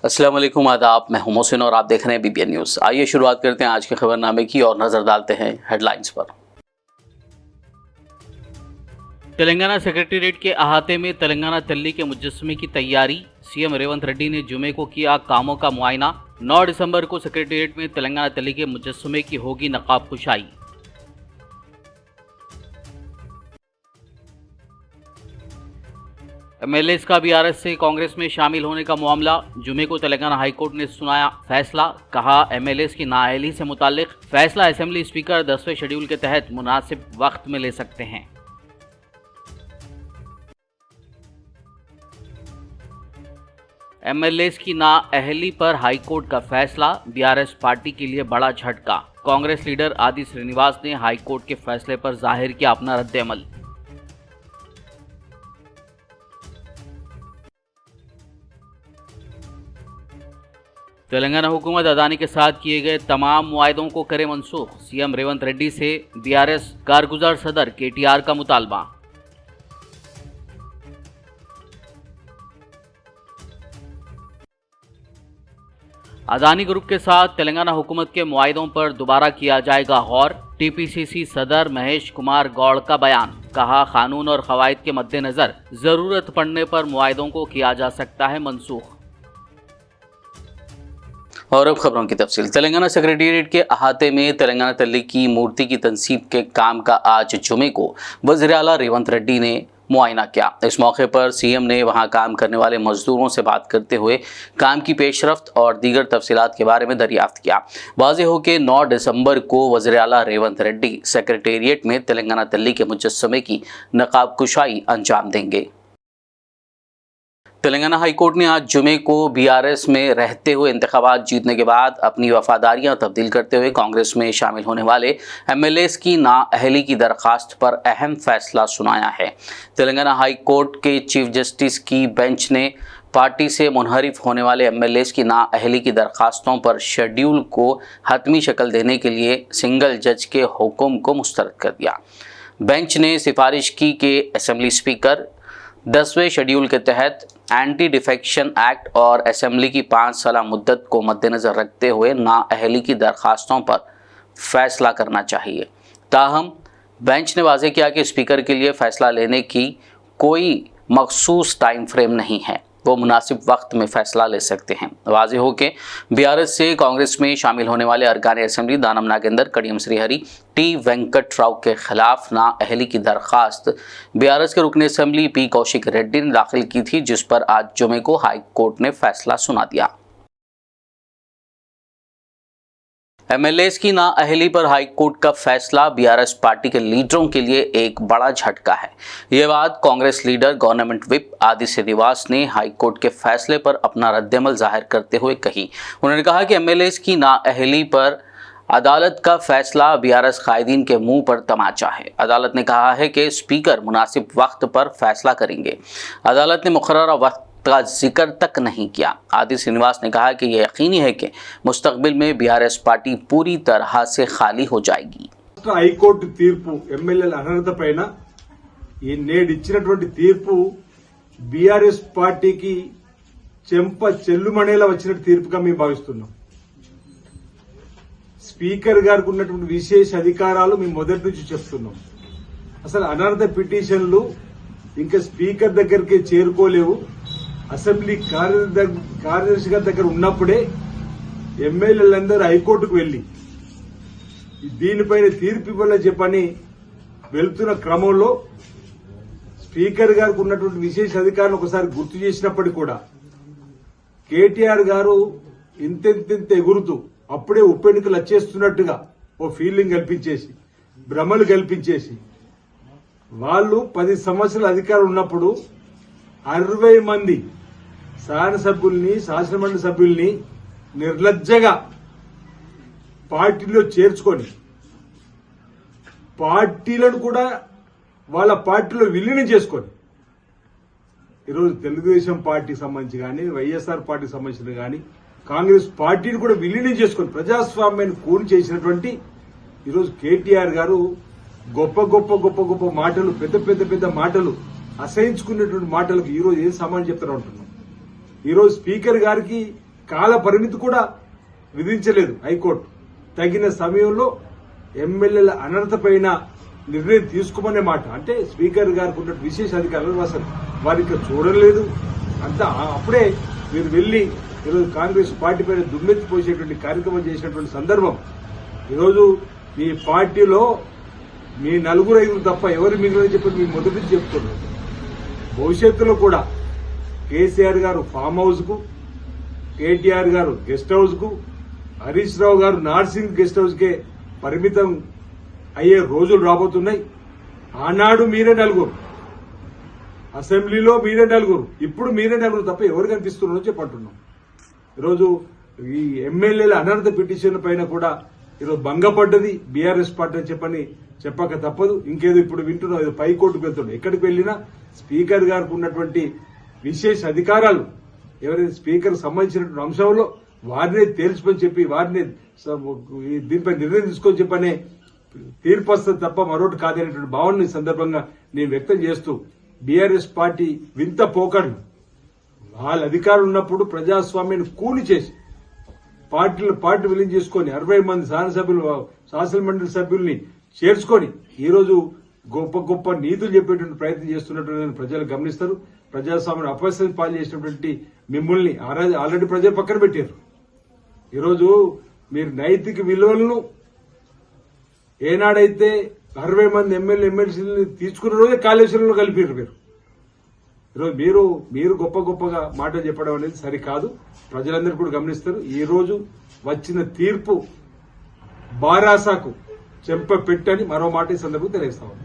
अस्सलाम वालेकुम, आदाब। मैं हूं मोहसिन और आप देख रहे हैं बीबीएन न्यूज़। आइए शुरुआत करते हैं आज के खबरनामे की और नजर डालते हैं हेडलाइंस पर। तेलंगाना सेक्रेटेरिएट के अहाते में तेलंगाना तल्ली के मुजस्समे की तैयारी। सीएम रेवंत रेड्डी ने जुमे को किया कामों का मुआयना। 9 दिसंबर को सेक्रेटेरिएट में तेलंगाना तल्ली के मुजस्समे की होगी नकाब कुशाई। एमएलएस का बीआरएस से कांग्रेस में शामिल होने का मामला। जुमे को तेलंगाना हाईकोर्ट ने सुनाया फैसला। कहा एमएलएस की नाअहली से मुताल्लिक फैसला असेंबली स्पीकर 10वें शेड्यूल के तहत मुनासिब वक्त में ले सकते हैं। एमएलएस की नाअहली पर हाईकोर्ट का फैसला बीआरएस पार्टी के लिए बड़ा झटका। कांग्रेस लीडर आदि श्रीनिवास ने हाईकोर्ट के फैसले पर जाहिर किया अपना रद्द-ए-अमल। तेलंगाना हुकूमत अदानी के साथ किए गए तमाम मुआहदों को करे मनसूख। सीएम रेवंत रेड्डी से बीआरएस कारगुजार सदर केटीआर का मुतालबा। अदानी ग्रुप के साथ तेलंगाना हुकूमत के मुआहदों पर दोबारा किया जाएगा गौर। टीपीसीसी सदर महेश कुमार गौड़ का बयान। कहा कानून और कवायद के मद्देनजर जरूरत पड़ने पर मुआहदों को किया जा सकता है मनसूख। और अब खबरों की तफसील। तेलंगाना सेक्रेटेरिएट के अहाते में तेलंगाना तल्ली की मूर्ति की तनसीब के काम का आज जुमे को वज़ीर आला रेवंत रेड्डी ने मुआयना किया। इस मौके पर सीएम ने वहां काम करने वाले मजदूरों से बात करते हुए काम की पेशरफ्त और दीगर तफसीलात के बारे में दरियाफ्त किया। वाज़ेह हो कि 9 दिसंबर को वज़ीर आला रेवंत रेड्डी सेक्रेटेरिएट में तेलंगाना तल्ली के मुजस्समे की नकाब कुशाई अंजाम देंगे। तेलंगाना हाईकोर्ट ने आज जुमे को बीआरएस में रहते हुए इंतखाबात जीतने के बाद अपनी वफादारियां तब्दील करते हुए कांग्रेस में शामिल होने वाले एमएलएस की नाअहली की दरखास्त पर अहम फैसला सुनाया है। तेलंगाना हाईकोर्ट के चीफ जस्टिस की बेंच ने पार्टी से मुनहरिफ होने वाले एमएलएस की नाअहली की दरखास्तों पर शेड्यूल को हतमी शक्ल देने के लिए सिंगल जज के हुक्म को मुस्तरद कर दिया। बेंच ने सिफारिश की कि असेंबली स्पीकर 10वें शेड्यूल के तहत एंटी डिफेक्शन एक्ट और असेंबली की 5 साल मुद्दत को मद्देनज़र रखते हुए नाअहली की दरखास्तों पर फैसला करना चाहिए। ताहम बेंच ने वाज़ेह किया कि स्पीकर के लिए फ़ैसला लेने की कोई मखसूस टाइम फ्रेम नहीं है, वो मुनासिब वक्त में फ़ैसला ले सकते हैं। वाज़ेह हो कि बीआरएस से कांग्रेस में शामिल होने वाले अरकान असेंबली दानम नागेंदर, कड़ियम श्रीहरि, टी वेंकट राव के खिलाफ नाअहली की दरखास्त बीआरएस के रुकन असेंबली पी कौशिक रेड्डी ने दाखिल की थी, जिस पर आज जुमे को हाई कोर्ट ने फैसला सुना दिया। एमएलएस की नाअहली पर हाई कोर्ट का फैसला बीआरएस पार्टी के लीडरों के लिए एक बड़ा झटका है। ये बात कांग्रेस लीडर गवर्नमेंट विप आदि श्रीनिवास ने हाई कोर्ट के फैसले पर अपना रद्द-ए-अमल जाहिर करते हुए कही। उन्होंने कहा कि एमएलएस की नाअहली पर अदालत का फैसला बीआरएस कायदीन के मुंह पर तमाचा है। अदालत ने कहा है कि स्पीकर मुनासिब वक्त पर फैसला करेंगे। अदालत ने मुकर्ररा वक्त का जिक्र तक नहीं किया। आदि श्रीनिवास ने कहा कि यह यकीनी है कि मुस्तकबिल में बीआरएस पार्टी पूरी तरह से खाली हो जाएगी। హైకోర్టు తీర్పు ఎమ్మెల్యేల అనర్హత పైన ఈ నేడు ఇచ్చినటువంటి తీర్పు బీఆర్ఎస్ పార్టీకి చెంప చెల్లుమనేలా వచ్చిన తీర్పుగా మేము భావిస్తున్నాం। స్పీకర్ గారికి ఉన్నటువంటి విశేష అధికారాలు మేము మొదటి నుంచి చెప్తున్నాం। అసలు అనర్హత పిటిషన్లు ఇంకా స్పీకర్ దగ్గరికి చేరుకోలేవు। అసెంబ్లీ కార్యదర్శి గారి దగ్గర ఉన్నప్పుడే ఎమ్మెల్యేలందరూ హైకోర్టుకు వెళ్లి దీనిపైన తీర్పు ఇవ్వాలని చెప్పని వెళ్తున్న క్రమంలో స్పీకర్ గారికి ఉన్నటువంటి విశేష అధికారులు ఒకసారి గుర్తు చేసినప్పటికీ కూడా కేటీఆర్ గారు ఇంతెంత ఎగురుతూ అప్పుడే ఉప ఎన్నికలు వచ్చేస్తున్నట్టుగా ఓ ఫీలింగ్ కల్పించేసి భ్రమలు కల్పించేసి వాళ్ళు 10 సంవత్సరాల అధికారం ఉన్నప్పుడు 60 మంది శాసనసభ్యుల్ని శాసనమండలి సభ్యుల్ని నిర్లజ్జగా పార్టీలో చేర్చుకొని పార్టీలను కూడా వాళ్ళ పార్టీలో విలీనం చేసుకొని ఈరోజు తెలుగుదేశం పార్టీకి సంబంధించి కానీ వైఎస్ఆర్ పార్టీకి సంబంధించిన కానీ కాంగ్రెస్ పార్టీని కూడా విలీనం చేసుకొని ప్రజాస్వామ్యాన్ని కూని చేసినటువంటి ఈరోజు కేటీఆర్ గారు గొప్ప గొప్ప గొప్ప గొప్ప మాటలు పెద్ద మాటలు అసహించుకునేటువంటి మాటలకు ఈరోజు ఏం సమాధానం చెప్తారు అంటున్నాం। ఈరోజు స్పీకర్ గారికి కాల పరిమితి కూడా విధించలేదు హైకోర్టు. తగిన సమయంలో ఎమ్మెల్యేల అనర్హత పైన నిర్ణయం తీసుకోమనే మాట. అంటే స్పీకర్ గారికి ఉన్న విశేష అధికారులు అసలు వారికి చూడలేదు. అంతా అప్పుడే మీరు వెళ్లి ఈరోజు కాంగ్రెస్ పార్టీ పైన దుమ్మెత్తిపోసేటువంటి కార్యక్రమం చేసినటువంటి సందర్భం. ఈరోజు మీ పార్టీలో మీ 4-5 తప్ప ఎవరు మిగిలిన చెప్పి మీ మొదటి నుంచి చెప్తున్నారు. భవిష్యత్తులో కూడా కేసీఆర్ గారు ఫామ్ హౌస్ కు, కేటీఆర్ గారు గెస్ట్ హౌస్ కు, హరీష్ రావు గారు నార్సింగ్ గెస్ట్ హౌస్ కే పరిమితం అయ్యే రోజులు రాబోతున్నాయి. ఆనాడు మీరే 4, అసెంబ్లీలో మీరే 4, ఇప్పుడు మీరే 4 తప్ప ఎవరు కనిపిస్తున్నారో చెప్పంటున్నాం. ఈరోజు ఈ ఎమ్మెల్యేల అనర్హత పిటిషన్ పైన కూడా ఈరోజు భంగపడ్డది బీఆర్ఎస్ పార్టీ అని చెప్పక తప్పదు. ఇంకేదో ఇప్పుడు వింటున్నాం, ఏదో పైకోర్టుకు వెళ్తున్నాం. ఎక్కడికి వెళ్లినా స్పీకర్ గారికి ఉన్నటువంటి విశేష అధికారాలు ఎవరైతే స్పీకర్ సంబంధించినటువంటి అంశంలో వారినే తేల్చుకొని చెప్పి వారిని దీనిపై నిర్ణయం తీసుకొని చెప్పనే తీర్పు వస్తుంది తప్ప మరొకటి కాదనేటువంటి భావన ఈ సందర్భంగా నేను వ్యక్తం చేస్తూ, బీఆర్ఎస్ పార్టీ వింత పోకడు వాళ్ళ అధికారులు ఉన్నప్పుడు ప్రజాస్వామ్యాన్ని కూలి చేసి పార్టీ విలీనం చేసుకొని 60 మంది శాసన మండలి సభ్యుల్ని చేర్చుకొని ఈరోజు గొప్ప గొప్ప నీతులు చెప్పేటువంటి ప్రయత్నం చేస్తున్నట్టు ప్రజలు గమనిస్తారు. ప్రజాస్వామ్యం అపరిస్థితి పాలు చేసినటువంటి మిమ్మల్ని ఆల్రెడీ ప్రజలు పక్కన పెట్టారు. ఈరోజు మీరు నైతిక విలువలను ఏనాడైతే 60 మంది ఎమ్మెల్సీని తీసుకున్న రోజే కాళేశ్వరంలో కలిపారు. ఈరోజు మీరు గొప్పగా మాటలు చెప్పడం అనేది సరికాదు. ప్రజలందరూ కూడా గమనిస్తారు. ఈ రోజు వచ్చిన తీర్పు బారాసాకు చెంప పెట్టని మరో మాట ఈ సందర్భంగా తెలియజేస్తాం.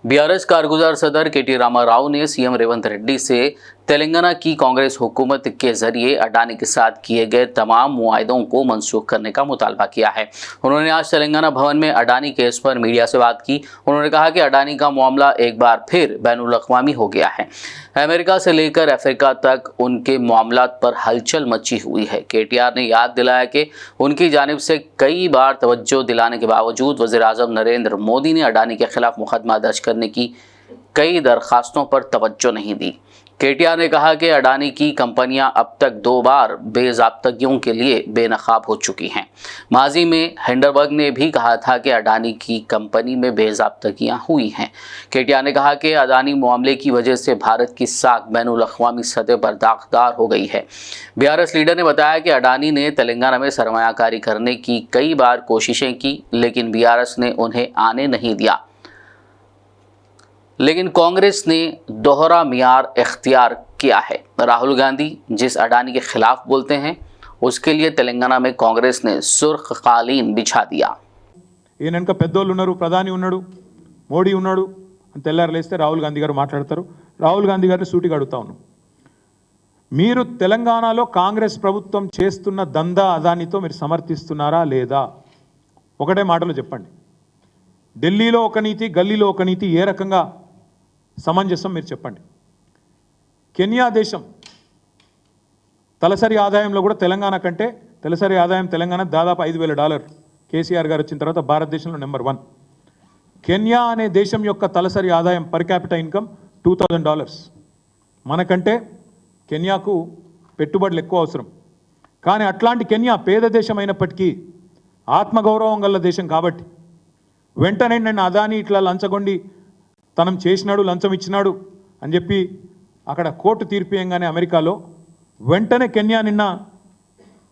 बीआरएस कारगुजार सदर केटी रामाराव ने सीएम रेवंत रेड्डी से तेलंगाना की कांग्रेस हुकूमत के जरिए अडानी के साथ किए गए तमाम मुआहदों को मनसूख करने का मुतालबा किया है। उन्होंने आज तेलंगाना भवन में अडानी केस पर मीडिया से बात की। उन्होंने कहा कि अडानी का मामला एक बार फिर बैनुल-अक़वामी हो गया है। अमेरिका से लेकर अफ्रीका तक उनके मामलात पर हलचल मची हुई है। केटीआर ने याद दिलाया कि उनकी जानिब से कई बार तवज्जो दिलाने के बावजूद वज़ीर-ए-आज़म नरेंद्र मोदी ने अडानी के खिलाफ मुकदमा दर्ज करने की कई दरखास्तों पर तवज्जो नहीं दी। केटीआर ने कहा कि अडानी की कंपनियां अब तक 2 बार बेज़ाब्तगियों के लिए बेनकाब हो चुकी हैं। माजी में हिंडरबर्ग ने भी कहा था कि अडानी की कंपनी में बेज़ाब्तगियां हुई हैं। केटीआर ने कहा कि अडानी मामले की वजह से भारत की साख बैनुल-अक़वामी सतह पर दागदार हो गई है। बीआरएस लीडर ने बताया कि अडानी ने तेलंगाना में सरमायाकारी करने की कई बार कोशिशें की, लेकिन बीआरएस ने उन्हें आने नहीं दिया। लेकिन कांग्रेस ने दोहरा मियार इख्तियार किया है। राहुल गांधी जिस अडानी के खिलाफ बोलते हैं, उसके लिए तेलंगाना में कांग्रेस ने सुर्ख कालीन बिछा दिया। ఈయనక పెద్దోళ్ళు ఉన్నారు, ప్రధాని ఉన్నాడు, మోడీ ఉన్నాడు అని తెల్లారలేస్తే రాహుల్ గాంధీ గారు మాట్లాడతారు. రాహుల్ గాంధీ గారిని సూటిగా అడుగుతా ఉన్నాం, మీరు తెలంగాణలో కాంగ్రెస్ ప్రభుత్వం చేస్తున్న దందా అదానితో మీరు సమర్థిస్తున్నారా లేదా? ఒకటే మాటలో చెప్పండి. ఢిల్లీలో ఒక నీతి, గల్లీలో ఒక నీతి, ఏ రకంగా సమంజసం మీరు చెప్పండి. కెన్యా దేశం తలసరి ఆదాయంలో కూడా తెలంగాణ కంటే తలసరి ఆదాయం తెలంగాణ దాదాపు $5,000. కేసీఆర్ గారు వచ్చిన తర్వాత భారతదేశంలో నెంబర్ 1. కెన్యా అనే దేశం యొక్క తలసరి ఆదాయం పర్ క్యాపిటల్ ఇన్కమ్ $2,000. మనకంటే కెన్యాకు పెట్టుబడులు ఎక్కువ అవసరం. కానీ అట్లాంటి కెన్యా పేద దేశం అయినప్పటికీ ఆత్మగౌరవం గల దేశం కాబట్టి వెంటనే నన్ను అదాని ఇట్లా లంచగొండి తనం చేసినాడు, లంచం ఇచ్చినాడు అని చెప్పి అక్కడ కోర్టు తీర్పియంగానే అమెరికాలో వెంటనే కెన్యా నిన్న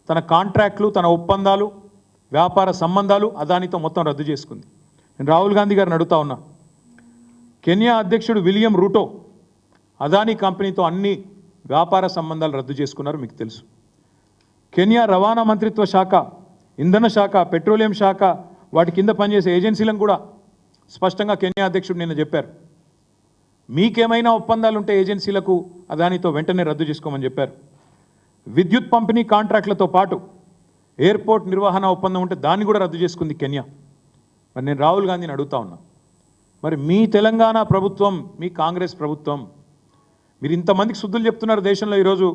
తన కాంట్రాక్ట్లు, తన ఒప్పందాలు, వ్యాపార సంబంధాలు అదానితో మొత్తం రద్దు చేసుకుంది. నేను రాహుల్ గాంధీ గారిని అడుగుతా ఉన్నా, కెన్యా అధ్యక్షుడు విలియం రూటో అదానీ కంపెనీతో అన్ని వ్యాపార సంబంధాలు రద్దు చేసుకున్నారు, మీకు తెలుసు. కెన్యా రవాణా మంత్రిత్వ శాఖ, ఇంధన శాఖ, పెట్రోలియం శాఖ, వాటి కింద పనిచేసే ఏజెన్సీలను కూడా స్పష్టంగా కెన్యా అధ్యక్షుడు నిన్న చెప్పారు, మీకేమైనా ఒప్పందాలు ఉంటే ఏజెన్సీలకు అదానితో వెంటనే రద్దు చేసుకోమని చెప్పారు. విద్యుత్ పంపిణీ కాంట్రాక్టులతో పాటు ఎయిర్పోర్ట్ నిర్వహణ ఒప్పందం ఉంటే దాన్ని కూడా రద్దు చేసుకుంది కెన్యా. మరి నేను రాహుల్ గాంధీని అడుగుతా ఉన్నా, మరి మీ తెలంగాణ ప్రభుత్వం, మీ కాంగ్రెస్ ప్రభుత్వం, మీరు ఇంతమందికి శుద్ధులు చెప్తున్నారు దేశంలో. ఈరోజు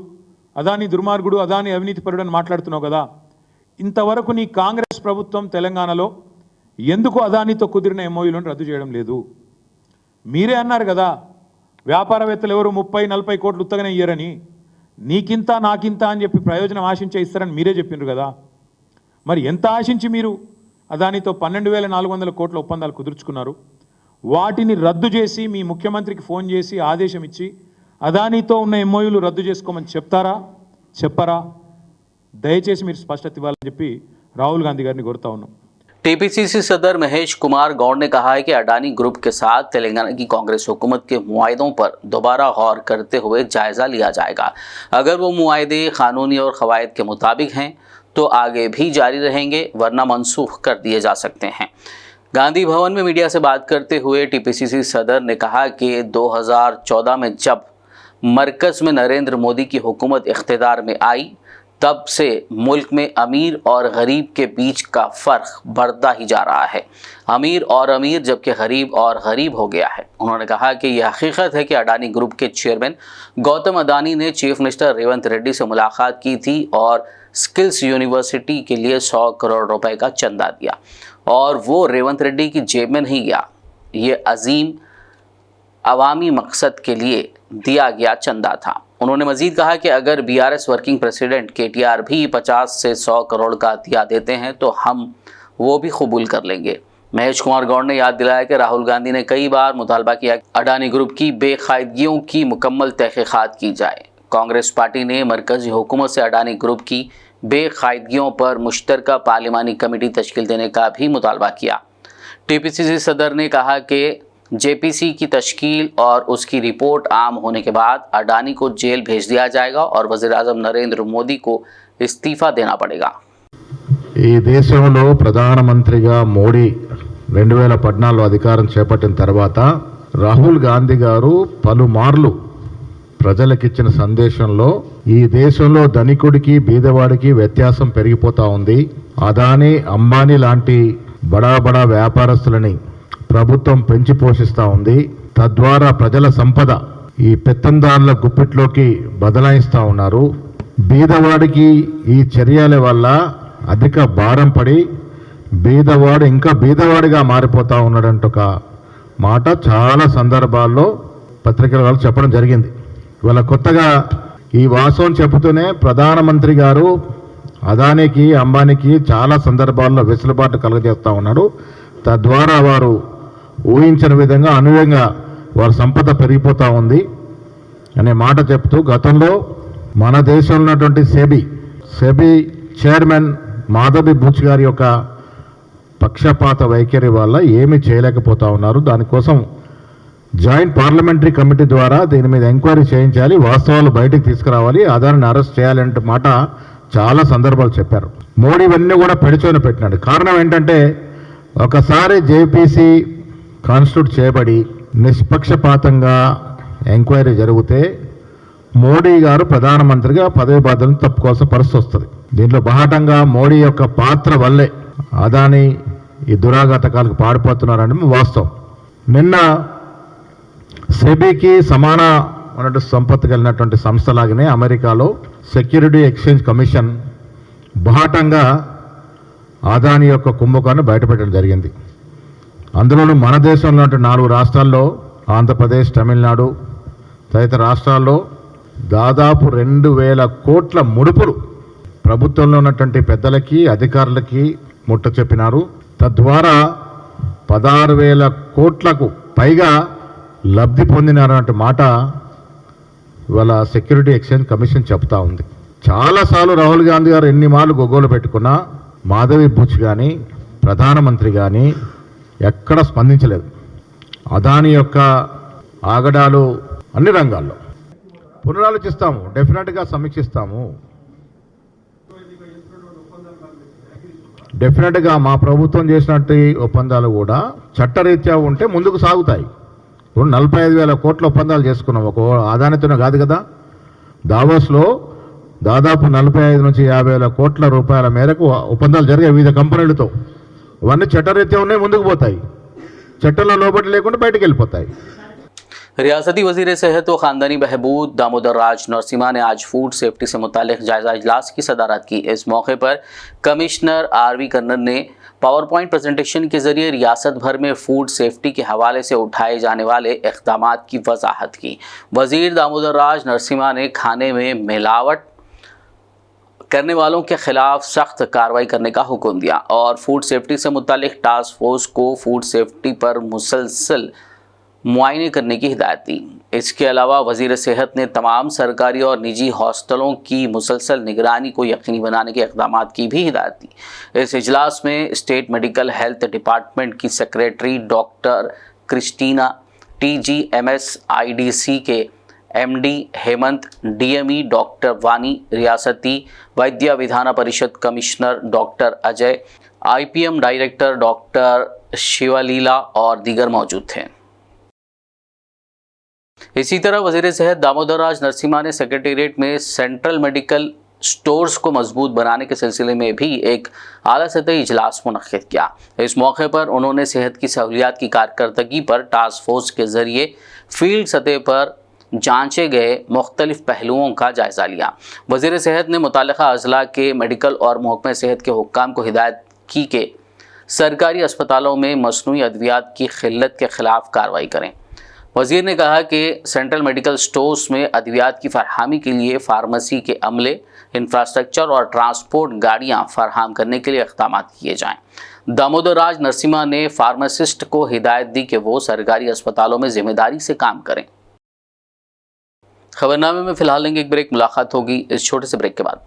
అదాని దుర్మార్గుడు, అదాని అవినీతి పరుడు అని మాట్లాడుతున్నావు కదా, ఇంతవరకు నీ కాంగ్రెస్ ప్రభుత్వం తెలంగాణలో ఎందుకు అదానితో కుదిరిన ఎంఓయూలను రద్దు చేయడం లేదు? మీరే అన్నారు కదా, వ్యాపారవేత్తలు ఎవరు 30-40 కోట్లు ఉత్తగానే ఇయ్యరని. నీకింత నాకింత అని చెప్పి ప్రయోజనం ఆశించే ఇస్తారని మీరే చెప్పిండ్రు కదా. మరి ఎంత ఆశించి మీరు అదానితో 12,400 కోట్ల ఒప్పందాలు కుదుర్చుకున్నారు? వాటిని రద్దు చేసి మీ ముఖ్యమంత్రికి ఫోన్ చేసి ఆదేశం ఇచ్చి అదానితో ఉన్న ఎంఓయూలు రద్దు చేసుకోమని చెప్పరా? దయచేసి మీరు స్పష్టత ఇవ్వాలని చెప్పి రాहुल गांधी గారిని కోరుతా ఉన్నాం. टीपीसीसी सदर महेश कुमार गौड़ ने कहा है कि अडानी ग्रुप के साथ तेलंगाना की कांग्रेस हुकूमत के मुआहदों पर दोबारा गौर करते हुए जायजा लिया जाएगा. अगर वो मुआहदे कानूनी और कवायद के मुताबिक हैं तो आगे भी जारी रहेंगे, वरना मनसूख कर दिए जा सकते हैं. गांधी भवन में मीडिया से बात करते हुए टीपीसीसी सदर ने कहा कि 2014 में जब मरकज़ में नरेंद्र मोदी की हुकूमत इख्तिदार में आई, तब से मुल्क में अमीर और गरीब के बीच का फ़र्क बढ़ता ही जा रहा है. अमीर और अमीर जबकि गरीब और गरीब हो गया है. उन्होंने कहा कि यह हकीकत है कि अडानी ग्रुप के चेयरमैन गौतम अडानी ने चीफ मिनिस्टर रेवंत रेड्डी से मुलाकात की थी और स्किल्स यूनिवर्सिटी के लिए 100 करोड़ रुपए का चंदा दिया और वो रेवंत रेड्डी की जेब में नहीं गया. ये अजीम अवामी मकसद के लिए दिया गया चंदा था. उन्होंने मजीद कहा कि अगर बीआरएस वर्किंग प्रेसिडेंट केटीआर भी 50 से 100 करोड़ का अतिया देते हैं तो हम वो भी कबूल कर लेंगे. महेश कुमार गौड़ ने याद दिलाया कि राहुल गांधी ने कई बार मुतालबा किया कि अडानी ग्रुप की बेकायदगियों की मुकम्मल तहकीकात की जाए. कांग्रेस पार्टी ने मरकजी हुकूमत से अडानी ग्रुप की बेकायदगियों पर मुश्तरका पार्लिमानी कमेटी तश्कील देने का भी मुतालबा किया. टीपीसीसी सदर ने कहा कि जेपीसी की तश्कील और उसकी रिपोर्ट आम होने के बाद अडानी को जेल भेज दिया जाएगा और वज़ीर-ए-आज़म नरेंद्र मोदी को इस्तीफा देना पड़ेगा. ఈ దేశంలో ప్రధానమంత్రిగా మోడీ 2014లో అధికారం చేపట్టిన తర్వాత రాహుల్ గాంధీ గారు పలుమార్లు ప్రజలకిచ్చిన సందేశంలో ఈ దేశంలో ధనికుడికి బీదవాడికి వ్యత్యాసం పెరిగిపోతా ఉంది. అదానీ అంబానీ లాంటి బడా వ్యాపారస్తులని ప్రభుత్వం పెంచి పోషిస్తూ ఉంది. తద్వారా ప్రజల సంపద ఈ పెత్తందారుల గుప్పిట్లోకి బదలాయిస్తూ ఉన్నారు. బీదవాడికి ఈ చర్యల వల్ల అధిక భారం పడి బీదవాడు ఇంకా బీదవాడిగా మారిపోతూ ఉన్నాడంట ఒక మాట చాలా సందర్భాల్లో పత్రికల వాళ్ళు చెప్పడం జరిగింది. ఇవాళ కొత్తగా ఈ వాస్తవం చెబుతూనే ప్రధానమంత్రి గారు అదానికి అంబానీకి చాలా సందర్భాల్లో వెసులుబాటు కలుగజేస్తూ ఉన్నాడు. తద్వారా వారు ఊహించని విధంగా అనుయంగా వారి సంపద పెరిగిపోతూ ఉంది అనే మాట చెప్తూ గతంలో మన దేశంలో ఉన్నటువంటి సెబీ చైర్మన్ మాధవి బుచ్ గారి యొక్క పక్షపాత వైఖరి వల్ల ఏమీ చేయలేకపోతా ఉన్నారు. దానికోసం జాయింట్ పార్లమెంటరీ కమిటీ ద్వారా దీని మీద ఎంక్వైరీ చేయించాలి, వాస్తవాలు బయటకు తీసుకురావాలి, అదానిని అరెస్ట్ చేయాలంటే మాట చాలా సందర్భాలు చెప్పారు. మోడీ ఇవన్నీ కూడా పెడిచోని పెట్టినాడు. కారణం ఏంటంటే ఒకసారి జేపీసీ కాన్స్టిట్యూట్ చేయబడి నిష్పక్షపాతంగా ఎంక్వైరీ జరిగితే మోడీ గారు ప్రధానమంత్రిగా పదవి బాధ్యతలను తప్పుకోవాల్సిన పరిస్థితి వస్తుంది. దీంట్లో బాహటంగా మోడీ యొక్క పాత్ర వల్లే అదానీ ఈ దురాఘాతకాలకు పాడిపోతున్నారని వాస్తవం. నిన్న సెబీకి సమాన సంపత్తి కలిగినటువంటి సంస్థలాగానే అమెరికాలో సెక్యూరిటీ ఎక్స్చేంజ్ కమిషన్ బాహటంగా అదానీ యొక్క కుంభకాన్ని బయటపెట్టడం జరిగింది. అందులోనూ మన దేశంలో 4 రాష్ట్రాల్లో ఆంధ్రప్రదేశ్, తమిళనాడు తదితర రాష్ట్రాల్లో దాదాపు 2,000 కోట్ల ముడుపులు ప్రభుత్వంలో ఉన్నటువంటి పెద్దలకి అధికారులకి ముట్ట చెప్పినారు. తద్వారా 16,000 కోట్లకు పైగా లబ్ధి పొందినారన్నట్టు మాట ఇవాళ సెక్యూరిటీ ఎక్స్చేంజ్ కమిషన్ చెప్తా ఉంది. చాలాసార్లు రాహుల్ గాంధీ గారు ఎన్ని మార్లు గొగ్గోలు పెట్టుకున్నా మాధవి బుచ్ కానీ ప్రధానమంత్రి కానీ ఎక్కడ స్పందించలేదు. అదానీ యొక్క ఆగడాలు అన్ని రంగాల్లో పునరాలోచిస్తాము, డెఫినెట్గా సమీక్షిస్తాము. డెఫినెట్గా మా ప్రభుత్వం చేసినట్టు ఒప్పందాలు కూడా చట్టరీత్యా ఉంటే ముందుకు సాగుతాయి. ఇప్పుడు 45,000 కోట్ల ఒప్పందాలు చేసుకున్నాం, ఒక అదానితోనే కాదు కదా. దావోస్లో దాదాపు 45 నుంచి 50,000 కోట్ల రూపాయల మేరకు ఒప్పందాలు జరిగాయి వివిధ కంపెనీలతో. ఇవన్నీ చట్టరీత్యా ఉన్నాయి, ముందుకు పోతాయి. చట్టంలో లోబడి లేకుండా బయటకు వెళ్ళిపోతాయి. रियासती वजीर सेहत व ख़ानदानी बहबूद दामोदर राज नरसिम्हा ने आज फूड सेफ्टी से मुतालिक जायजा इजलास की सदारत की। इस मौके पर कमिश्नर आरवी कन्नर ने पावर पॉइंट प्रेजेंटेशन के जरिए रियासत भर में फूड सेफ्टी के हवाले से उठाए जाने वाले इक़दामात की वजाहत की। वजीर दामोदर राज नरसिम्हा ने खाने में मिलावट करने वालों के खिलाफ सख्त कार्रवाई करने का हुक्म दिया और फूड सेफ्टी से मुतालिक टास्क फोर्स को फूड सेफ्टी पर मुसलसल मुआयने करने की हिदायत दी। इसके अलावा वजीर सेहत ने तमाम सरकारी और निजी हॉस्टलों की मुसलसल निगरानी को यकीनी बनाने के इक़दामात की भी हिदायत दी। इस इजलास में स्टेट मेडिकल हेल्थ डिपार्टमेंट की secretary doctor Christina, TGMS IDC के MD Hemant, DME doctor Wani, रियासती Vaidya Vidhan Parishad commissioner doctor Ajay, IPM director doctor Shivleela और दीगर मौजूद थे। इसी तरह वजीर सेहत दामोदर राज नरसिम्हा ने सेक्रेटेरिएट में सेंट्रल मेडिकल स्टोर्स को मजबूत बनाने के सिलसिले में भी एक आला सतही इजलास मुनक्किद किया। इस मौके पर उन्होंने सेहत की सहूलियात की कारकर्दगी पर टास्क फोर्स के जरिए फील्ड सतह पर जांचे गए मुख्तलिफ पहलुओं का जायजा लिया। वजीर सेहत ने मुतालिका अजला के मेडिकल और महकमे सेहत के हुक्काम को हिदायत की कि सरकारी अस्पतालों में मसनूई अद्वियात की किल्लत के खिलाफ कार्रवाई करें। वजीर ने कहा कि सेंट्रल मेडिकल स्टोर्स में अद्वियात की फरहमी के लिए फार्मेसी के अमले, इंफ्रास्ट्रक्चर और ट्रांसपोर्ट गाड़ियां फराहम करने के लिए इक़दाम किए जाएं। दामोदर राज नरसिम्हा ने फार्मासिस्ट को हिदायत दी कि वो सरकारी अस्पतालों में जिम्मेदारी से काम करें। खबरनामे में फिलहाल लेंगे एक ब्रेक, मुलाकात होगी इस छोटे से ब्रेक के बाद।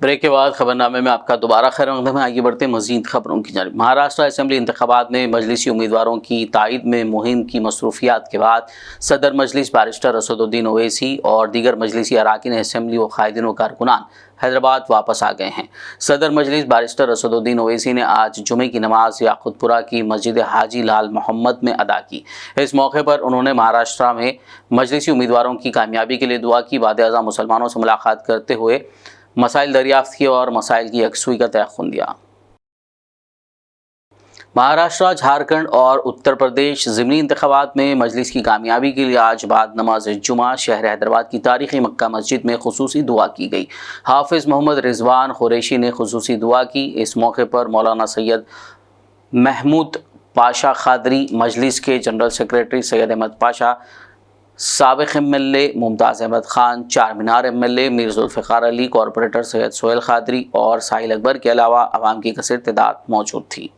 ब्रेक के बाद खबरनामे में आपका दोबारा खैर मकदम है। आगे बढ़ते हैं मज़ीद खबरों की जानिब। महाराष्ट्र असेंबली इंतखाबात में मजलिसी उम्मीदवारों की तायद में मुहिम की मसरूफियात के बाद सदर मजलिस बारिस्टर असदुद्दीन ओवैसी और दीगर मजलिसी अराकीन असेंबली व कायदीन व कारकुनान हैदराबाद वापस आ गए हैं। सदर मजलिस बारिस्टर असदुद्दीन ओवैसी ने आज जुमे की नमाज याकुतपुरा की मस्जिद हाजी लाल मोहम्मद में अदा की। इस मौके पर उन्होंने महाराष्ट्र में मजलिसी उम्मीदवारों की कामयाबी के लिए दुआ की। वाद-ए-आज़म मुसलमानों से मुलाकात करते हुए मसाइल दरियाफ्त किए और मसाइल की यकसुई का तयक़ुन दिया। महाराष्ट्र, झारखंड और उत्तर प्रदेश ज़िमनी इंतखाबात में मजलिस की कामयाबी के लिए आज बाद नमाज जुमा शहर हैदराबाद की तारीख़ी मक्का मस्जिद में खुसूसी दुआ की गई। हाफिज़ मोहम्मद रिजवान कुरैशी ने खुसूसी दुआ की। इस मौके पर मौलाना सैयद महमूद पाशा खादरी, मजलिस के जनरल सेक्रेटरी सैयद अहमद पाशा, साबिक़ MLA Mumtaz Ahmed Khan, Char Minar MLA Mir Zulfiqar Ali, corporator Syed Sohail Khadri और साहिल अकबर के अलावा आवाम की कसीर तादाद मौजूद थी।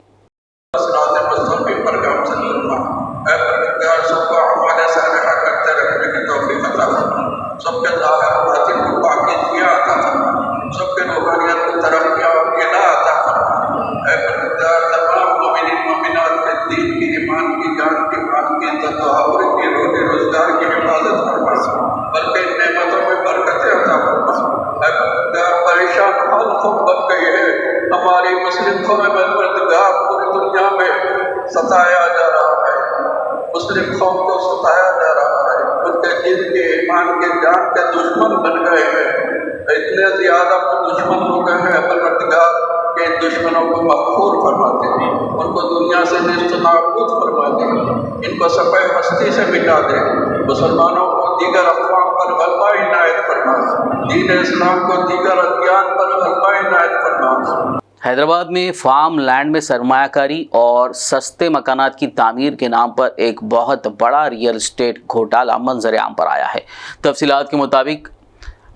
हमारी मुस्लिम कौम परवरदिगार पूरी दुनिया में सताया जा रहा है, मुस्लिम कौम को सताया जा रहा है। उनके दिल के, ईमान के, जान के दुश्मन बन गए हैं। इतने ज़्यादा दुश्मन हो गए हैं परवरदिगार के दुश्मनों को मग़फ़ूर फरमा दे, उनको दुनिया से नेस्तनाबूद फरमा दे, इनको सफ़े हस्ती से मिटा दे। मुसलमानों को दीगर अक़वाम पर गलबा इनायत फरमा, दीन इस्लाम को दीगर अदियान पर गलबा इनायत फरमा। हैदराबाद में फार्म लैंड में सरमायाकारी और सस्ते मकानात की तामीर के नाम पर एक बहुत बड़ा रियल इस्टेट घोटाला मंजर-ए-आम पर आया है। तफसीलात के मुताबिक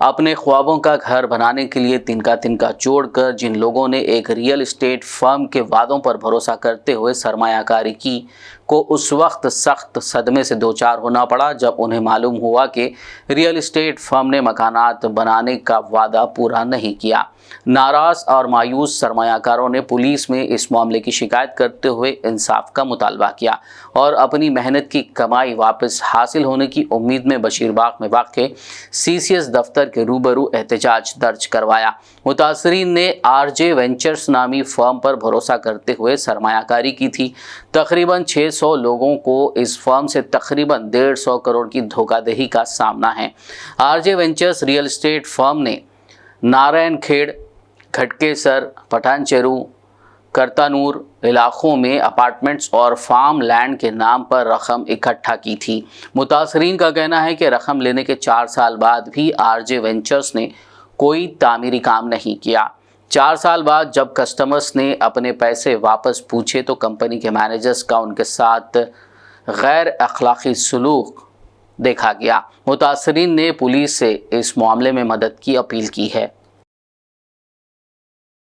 अपने ख्वाबों का घर बनाने के लिए तिनका जोड़कर जिन लोगों ने एक रियल इस्टेट फर्म के वादों पर भरोसा करते हुए सरमायाकारी की, को उस वक्त सख्त सदमे से दो चार होना पड़ा जब उन्हें मालूम हुआ कि रियल एस्टेट फर्म ने मकानात बनाने का वादा पूरा नहीं किया। नाराज और मायूस सरमायाकारों ने पुलिस में इस मामले की शिकायत करते हुए इंसाफ का मुतालबा किया और अपनी मेहनत की कमाई वापस हासिल होने की उम्मीद में बशीरबाग में वाक़े CCS दफ्तर के रूबरू एहतजाज दर्ज करवाया। मुतासरीन ने RJ वेंचर्स नामी फर्म पर भरोसा करते हुए सरमायाकारी की थी। तकरीबन 600 लोगों को इस फर्म से तकरीबन 150 करोड़ की धोखाधड़ी का सामना है। RJ ventures real estate firm ने नारायण खेड़, खटकेसर, पठानचेरू, करतानूर इलाकों में अपार्टमेंट्स और फार्म लैंड के नाम पर रकम इकट्ठा की थी। मुतासरीन का कहना है कि रकम लेने के 4 साल बाद भी RJ वेंचर्स ने कोई तामीरी काम नहीं किया। 4 साल बाद जब कस्टमर्स ने अपने पैसे वापस पूछे तो कंपनी के मैनेजर्स का उनके साथ गैर अखलाकी सलूक देखा गया। मुतासरीन ने पुलिस से इस मामले में मदद की अपील की है।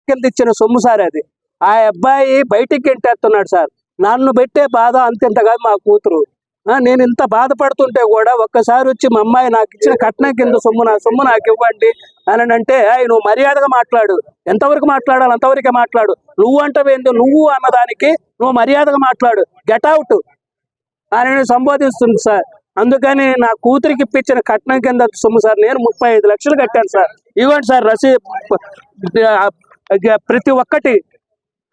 ఇచ్చిన సొమ్ము సార్ అది. ఆ అబ్బాయి బయటికి గెంటేస్తున్నాడు సార్. నన్ను పెట్టే బాధ అంతెంతగా మా కూతురు. నేను ఇంత బాధపడుతుంటే కూడా ఒక్కసారి వచ్చి మా అమ్మాయి నాకు ఇచ్చిన కట్నం కింద సొమ్ము నాకు ఇవ్వండి అని అంటే నువ్వు మర్యాదగా మాట్లాడు, ఎంతవరకు మాట్లాడాలి అంతవరకే మాట్లాడు, నువ్వు అంటవేందు నువ్వు అన్నదానికి నువ్వు మర్యాదగా మాట్లాడు, గెట్ అవుట్ అని సంబోధిస్తుంది సార్. అందుకని నా కూతురికి ఇప్పించిన కట్నం కింద సొమ్ము సార్ నేను 35 లక్షలు కట్టాను సార్. ఇవ్వండి సార్ ప్రతి ఒక్కటి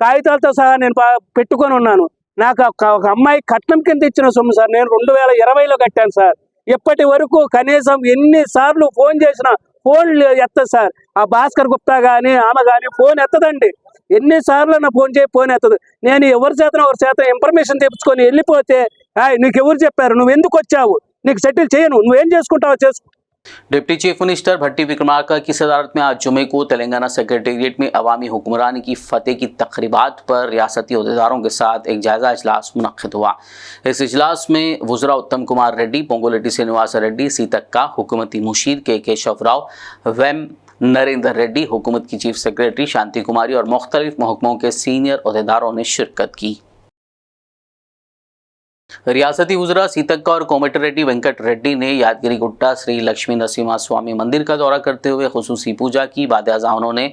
కాగితాలతో సహా నేను పెట్టుకొని ఉన్నాను. నాకు ఒక అమ్మాయి కట్నం కింద ఇచ్చిన సొమ్ము సార్ నేను 2020లో కట్టాను సార్. ఇప్పటి వరకు కనీసం ఎన్నిసార్లు ఫోన్ చేసినా ఫోన్ ఎత్తదు సార్. ఆ భాస్కర్ గుప్తా కానీ ఆమె కానీ ఫోన్ ఎత్తదండి. ఎన్నిసార్లు నా ఫోన్ చేయి ఫోన్ ఎత్తదు. నేను ఎవరి చేత ఇన్ఫర్మేషన్ తెప్పించుకొని వెళ్ళిపోతే నీకు ఎవరు చెప్పారు, నువ్వు ఎందుకు వచ్చావు, నీకు సెటిల్ చేయను, నువ్వేం చేసుకుంటావో చేసుకో. डिप्टी चीफ मिनिस्टर भट्टी विक्रमार्का की सदारत में आज जुमे को तेलंगाना सेक्रेटेरिएट में अवामी हुक्मरानी की फतेह की तकरीबात पर रियासती अहदेदारों के साथ एक जायजा इजलास मुनक्किद हुआ। इस इजलास में वुज़रा उत्तम कुमार रेड्डी, पोंगुलेटी श्रीनिवास रेड्डी, सीतक्का, हुकूमती मुशीर के केशव राव, वेम नरेंद्र रेड्डी, हुकूमत की चीफ सेक्रेटरी शांति कुमारी और मुख्तलिफ महकमों के सीनियर अहदेदारों ने शिरकत की। रियासती वुज़रा सीतक्का और कोमटिरेड्डी वेंकट रेड्डी ने यादगिरी गुट्टा श्री लक्ष्मी नरसिम्हा स्वामी मंदिर का दौरा करते हुए खुसूसी पूजा की। बाद अज़ां उन्होंने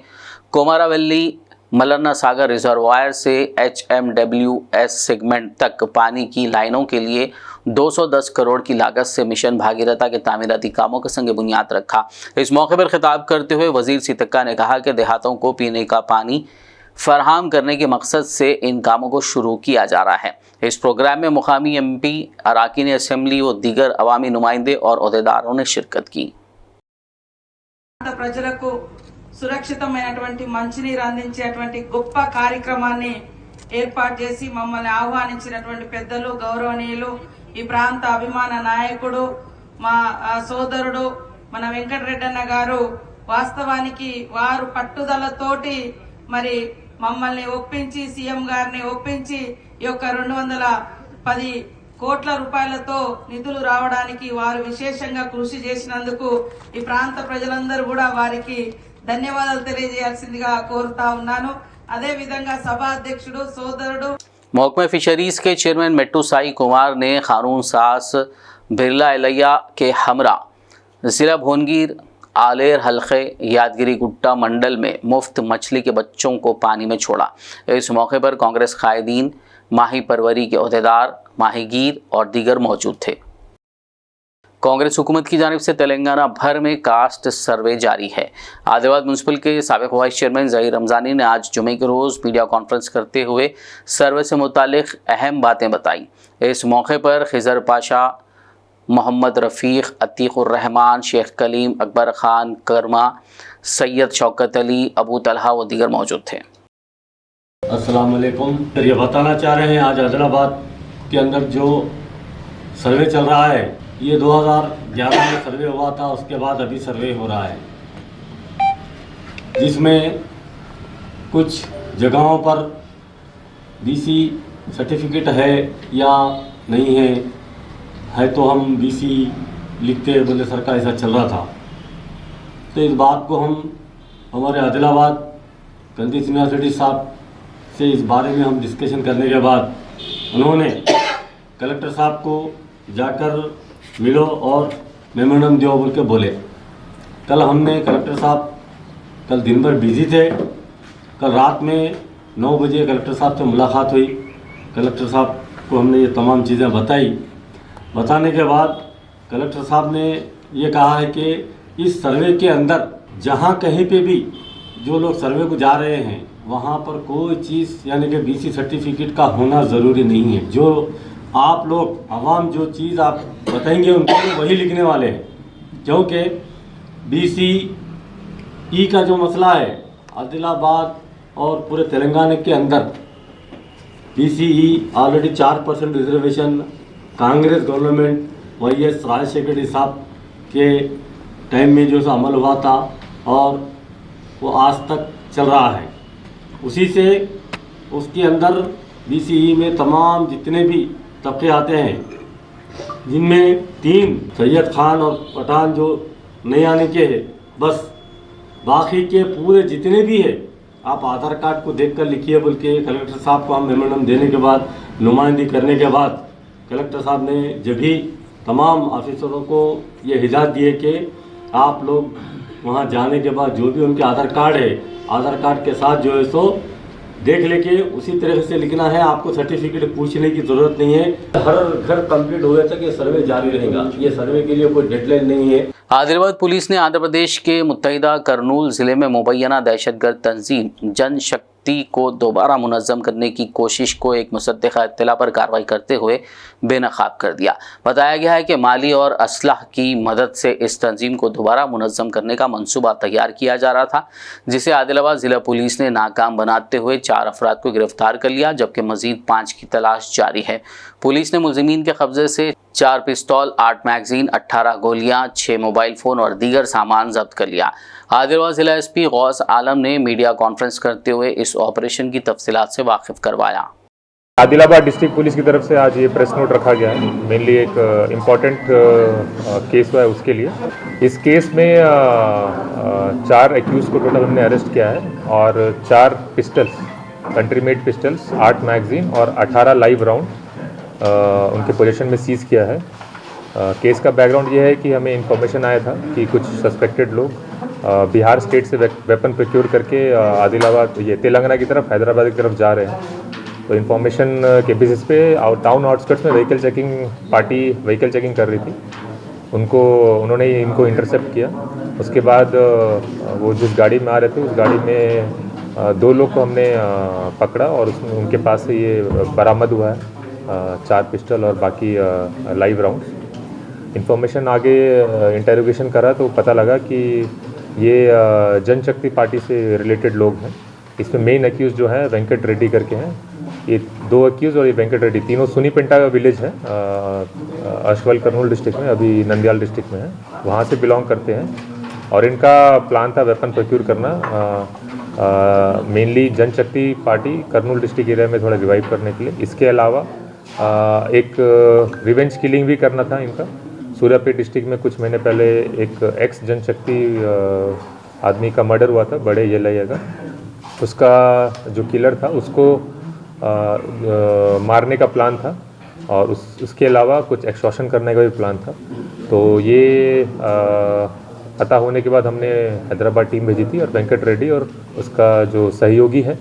कोमारावेल्ली मलन्ना सागर रिजर्वायर से HMWS सेगमेंट तक पानी की लाइनों के लिए 210 करोड़ की लागत से मिशन भागीरथा के तामीराती कामों का संग बुनियाद रखा। इस मौके पर खिताब करते हुए वजीर सीतक्का ने कहा कि देहातों को पीने का पानी फराहम करने के मकसद से इन कामों को शुरू किया जा रहा है। इस प्रोग्राम में मुकामी MP, अराकीन असेंबली व दीगर अवामी नुमाइंदे और अहदेदारों ने शिरकत की। ప్రజలకు సురక్షితమైనటువంటి మంచినీరు అందించేటువంటి గొప్ప కార్యక్రమాన్ని ఏర్పాటు చేసి మమ్మల్ని ఆహ్వానించినటువంటి పెద్దలు, గౌరవనీయులు, ఈ ప్రాంత అభిమాన నాయకుడు, మా సోదరుడు మన వెంకటరెడ్డి అన్న గారు వాస్తవానికి వారు పట్టుదలతోటి మరి మమ్మల్ని ఒప్పించి సీఎం గారిని ఒప్పించి ఈ యొక్క 210 కోట్ల రూపాయలతో నిధులు రావడానికి వారు విశేషంగా కృషి చేసినందుకు ఈ ప్రాంత ప్రజలందరూ కూడా వారికి ధన్యవాదాలు తెలియజేయాల్సిందిగా కోరుతా ఉన్నాను. అదే విధంగా సభా అధ్యక్షుడు సోదరుడు महकमा फिशरीज के चेयरमैन मेट्टू साई कुमार ने खानून सास बिरला एलैया के हमरा जिला भोनगिर आलेर हल्के यादगिरी गुट्टा मंडल में मुफ्त मछली के बच्चों को पानी में छोड़ा। इस मौके पर कांग्रेस कायदीन, माही परवरी के अहदेदार, माहीगीर और दीगर मौजूद थे। कांग्रेस हुकूमत की जानिब से तेलंगाना भर में कास्ट सर्वे जारी है। आदिलाबाद म्यूनसिपल के साबिक वाइस चेयरमैन ज़हीर रमज़ानी ने आज जुमे के रोज़ मीडिया कॉन्फ्रेंस करते हुए सर्वे से मुतालिक अहम बातें बताई। इस मौके पर खिज़र पाशा, मोहम्मद रफ़ीक, अतीक़ुर रहमान, शेख कलीम, अकबर ख़ान कर्मा, सैयद शौकत अली, अबू तलहा व दीगर मौजूद थे। अस्सलाम वालेकुम। ये बताना चाह रहे हैं आज आदिलाबाद के अंदर जो सर्वे चल रहा है ये 2011 में सर्वे हुआ था, उसके बाद अभी सर्वे हो रहा है, जिसमें कुछ जगहों पर BC सर्टिफिकेट है या नहीं है तो हम BC लिखते बोले सरकार ऐसा चल रहा था। तो इस बात को हम हमारे आदिलाबाद गंदीस यूनिवर्सिटी साहब से इस बारे में हम डिस्कशन करने के बाद उन्होंने कलेक्टर साहब को जाकर मिलो और मेमोरेंडम दो बोल के बोले। कल हमने कलेक्टर साहब कल दिन भर बिजी थे। कल रात में 9 बजे कलेक्टर साहब से मुलाकात हुई। कलेक्टर साहब को हमने ये तमाम चीज़ें बताई। बताने के बाद कलेक्टर साहब ने ये कहा है कि इस सर्वे के अंदर जहाँ कहीं पे भी जो लोग सर्वे को जा रहे हैं वहाँ पर कोई चीज़ यानी कि बीसी सर्टिफिकेट का होना ज़रूरी नहीं है। जो आप लोग आवाम जो चीज़ आप बताएंगे उनको वही लिखने वाले हैं, क्योंकि BCE का जो मसला है आदिलाबाद और पूरे तेलंगाना के अंदर BCE already 4% reservation Congress government YS Rajashekhar साहब के टाइम में जो सा अमल हुआ था और वो आज तक चल रहा है। उसी से उसके अंदर BCE में तमाम जितने भी तबके आते हैं, जिनमें 3 सैयद खान और पठान जो नहीं आने के हैं, बस बाकी के पूरे जितने भी है आप आधार कार्ड को देखकर लिखिए बोल के कलेक्टर साहब को हम मेमोरेंडम देने के बाद नुमाइंदगी करने के बाद कलेक्टर साहब ने जब भी तमाम ऑफिसरों को ये हिदायत दी है कि आप लोग वहाँ जाने के बाद जो भी उनके आधार कार्ड है, आधार कार्ड के साथ जो है सो देख लेके उसी तरह से लिखना है। आपको सर्टिफिकेट पूछने की ज़रूरत नहीं है। हर घर कंप्लीट हुए तक ये सर्वे जारी रहेगा। ये सर्वे के लिए कोई डेडलाइन नहीं है। आदिलाबाद पुलिस ने आंध्र प्रदेश के मुत्तहिदा करनूल जिले में मुबैना दहशतगर्द तंजीम जनशक्ति को दोबारा मुनज़्ज़म करने की कोशिश को एक मुसद्दिक़ा इत्तला पर कार्रवाई करते हुए बेनकाब कर दिया। बताया गया है कि माली और असलाह की मदद से इस तंजीम को दोबारा मुनज़्ज़म करने का मंसूबा तैयार किया जा रहा था, जिसे आदिलाबाद ज़िला पुलिस ने नाकाम बनाते हुए 4 अफराद को गिरफ्तार कर लिया, जबकि मज़ीद 5 की तलाश जारी है। पुलिस ने मुलज़िमीन के कब्जे से 4 पिस्तौल, 8 मैगजीन, 18 गोलियां, 6 मोबाइल फ़ोन और दीगर सामान जब्त कर लिया। आदिलाबाद ज़िला SP गौस आलम ने मीडिया कॉन्फ्रेंस करते हुए इस ऑपरेशन की तफसीलात से वाकिफ करवाया। आदिलाबाद डिस्ट्रिक्ट पुलिस की तरफ से आज ये प्रेस नोट रखा गया है। मेनली एक इम्पॉर्टेंट केस हुआ है उसके लिए। इस केस में 4 एक्यूज को टोटल हमने अरेस्ट किया है और 4 pistols, country made pistols, 8 magazine और 18 लाइव राउंड उनके पोजीशन में सीज़ किया है। केस का बैकग्राउंड ये है कि हमें इन्फॉर्मेशन आया था कि कुछ सस्पेक्टेड लोग बिहार स्टेट से वेपन प्रोक्योर करके आदिलाबाद ये तेलंगाना की तरफ, हैदराबाद की तरफ जा रहे हैं। तो इन्फॉर्मेशन के बेसिस पे टाउन आउटस्कर्ट्स में व्हीकल चेकिंग कर रही थी। उन्होंने इनको इंटरसेप्ट किया। उसके बाद वो जिस गाड़ी में आ रहे थे उस गाड़ी में 2 लोग को हमने पकड़ा और उसमें उनके पास से ये बरामद हुआ है 4 पिस्टल और बाकी लाइव राउंड्स। इन्फॉर्मेशन आगे इंटरोगेशन करा तो पता लगा कि ये जनशक्ति पार्टी से रिलेटेड लोग हैं। इसमें मेन एक्यूज जो है वेंकट रेड्डी करके हैं। ये 2 एक्यूज और ये वेंकट रेड्डी तीनों सुनीपेंटा का विलेज है, अशवल करनूल डिस्ट्रिक्ट में, अभी नंदयाल डिस्ट्रिक्ट में है, वहाँ से बिलोंग करते हैं। और इनका प्लान था वेपन प्रोक्योर करना, मेनली जनशक्ति पार्टी करनूल डिस्ट्रिक्ट एरिया में थोड़ा रिवाइव करने के लिए। इसके अलावा एक रिवेंज किलिंग भी करना था इनका। सूर्यापेट डिस्ट्रिक्ट में कुछ महीने पहले एक एक्स जनशक्ति आदमी का मर्डर हुआ था, बड़े येलैया का। उसका जो किलर था उसको मारने का प्लान था और उसके अलावा कुछ एक्सटॉर्शन करने का भी प्लान था। तो ये पता होने के बाद हमने हैदराबाद टीम भेजी थी और वेंकट रेड्डी और उसका जो सहयोगी है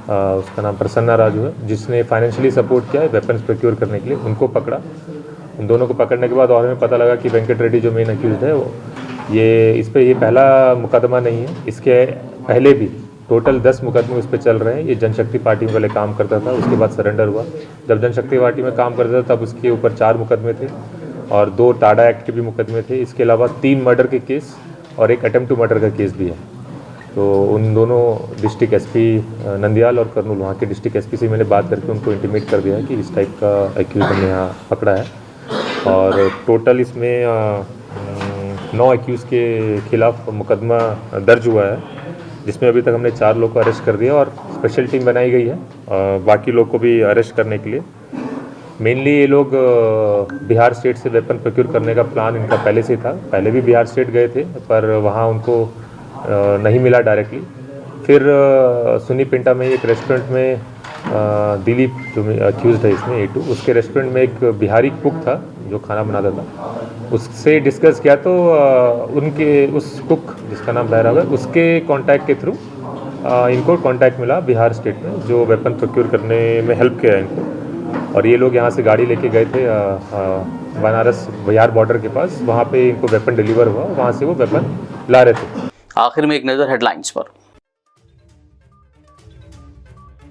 उसका नाम प्रसन्ना राजू है, जिसने फाइनेंशियली सपोर्ट किया है वेपन्स प्रोक्योर करने के लिए, उनको पकड़ा। उन दोनों को पकड़ने के बाद और हमें पता लगा कि वेंकट रेड्डी जो मेन अक्यूज है वो इस पर पहला मुकदमा नहीं है। इसके पहले भी टोटल 10 मुकदमे उस पर चल रहे हैं। ये जनशक्ति पार्टी में पहले काम करता था, उसके बाद सरेंडर हुआ। जब जनशक्ति पार्टी में काम करता था तब उसके ऊपर 4 मुकदमे थे और 2 टाडा एक्ट के भी मुकदमे थे। इसके अलावा 3 मर्डर के केस और 1 अटेम्प्ट टू मर्डर का केस भी है। तो उन दोनों डिस्ट्रिक्ट SP नंदयाल और करनूल, वहाँ के डिस्ट्रिक्ट SP से मैंने बात करके उनको इंटीमेट कर दिया है कि इस टाइप का एक्यूज हमने यहाँ पकड़ा है। और टोटल इसमें 9 एक्यूज के खिलाफ मुकदमा दर्ज हुआ है, जिसमें अभी तक हमने 4 लोग को अरेस्ट कर दिया और स्पेशल टीम बनाई गई है बाकी लोग को भी अरेस्ट करने के लिए। मेनली ये लोग बिहार स्टेट से वेपन प्रोक्योर करने का प्लान इनका पहले से था। पहले भी बिहार स्टेट गए थे पर वहाँ उनको नहीं मिला डायरेक्टली। फिर सुनीपेंटा में एक रेस्टोरेंट में दिलीप जो अक्यूज्ड है इसमें A2, उसके रेस्टोरेंट में एक बिहारी कुक था जो खाना बनाता था। उससे डिस्कस किया तो उनके उस कुक जिसका नाम बहराव है उसके कांटेक्ट के थ्रू इनको कांटेक्ट मिला बिहार स्टेट में, जो वेपन प्रोक्योर करने में हेल्प किया इनको। और ये लोग यहाँ से गाड़ी लेके गए थे बनारस बिहार बॉर्डर के पास, वहाँ पे इनको वेपन डिलीवर हुआ, वहाँ से वो वेपन ला रहे थे। आखिर में एक नज़र हेडलाइंस पर।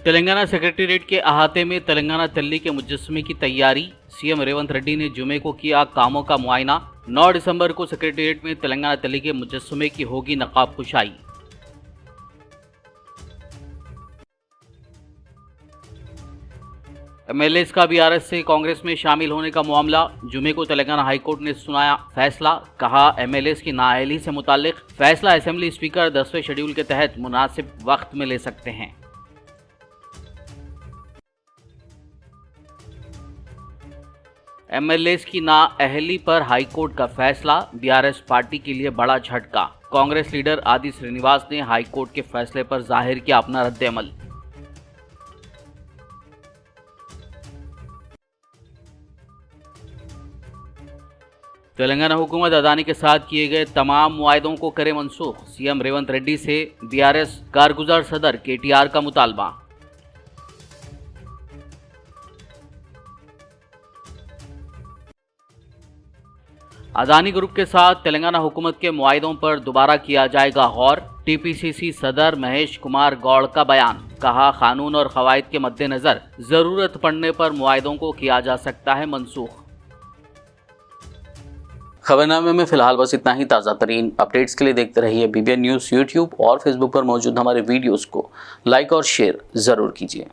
तेलंगाना सेक्रेटेरिएट के अहाते में तेलंगाना तल्ली के मुजस्समे की तैयारी। सीएम रेवंत रेड्डी ने जुमे को किया कामों का मुआयना। 9 दिसंबर को सेक्रेटेरिएट में तेलंगाना तल्ली के मुजस्समे की होगी नकाब कुशाई। एमएलएस का बीआरएस से कांग्रेस में शामिल होने का मामला। जुमे को तेलंगाना हाईकोर्ट ने सुनाया फैसला। कहा एमएलएस की नाअहली से मुताल्लिक फैसला असेंबली स्पीकर 10वें शेड्यूल के तहत मुनासिब वक्त में ले सकते हैं। एमएलएस की नाअहली पर हाईकोर्ट का फैसला। बीआरएस पार्टी के लिए बड़ा झटका। कांग्रेस लीडर आदि श्रीनिवास ने हाईकोर्ट के फैसले पर जाहिर किया अपना रद्द-ए-अमल। तेलंगाना हुकूमत अदानी के साथ किए गए तमाम मुआहदों को करे मनसूख। सीएम रेवंत रेड्डी से बीआरएस कारगुजार सदर केटीआर का मुतालबा। अदानी ग्रुप के साथ तेलंगाना हुकूमत के मुआहदों पर दोबारा किया जाएगा गौर। टीपीसीसी सदर महेश कुमार गौड़ का बयान। कहा कानून और कवायद के मद्देनजर जरूरत पड़ने पर मुआहदों को किया जा सकता है मनसूख। खबरनामे में फिलहाल बस इतना ही। ताज़ा तरीन अपडेट्स के लिए देखते रहिए BBN न्यूज़। यूट्यूब और फेसबुक पर मौजूद हमारे वीडियोस को लाइक और शेयर ज़रूर कीजिए।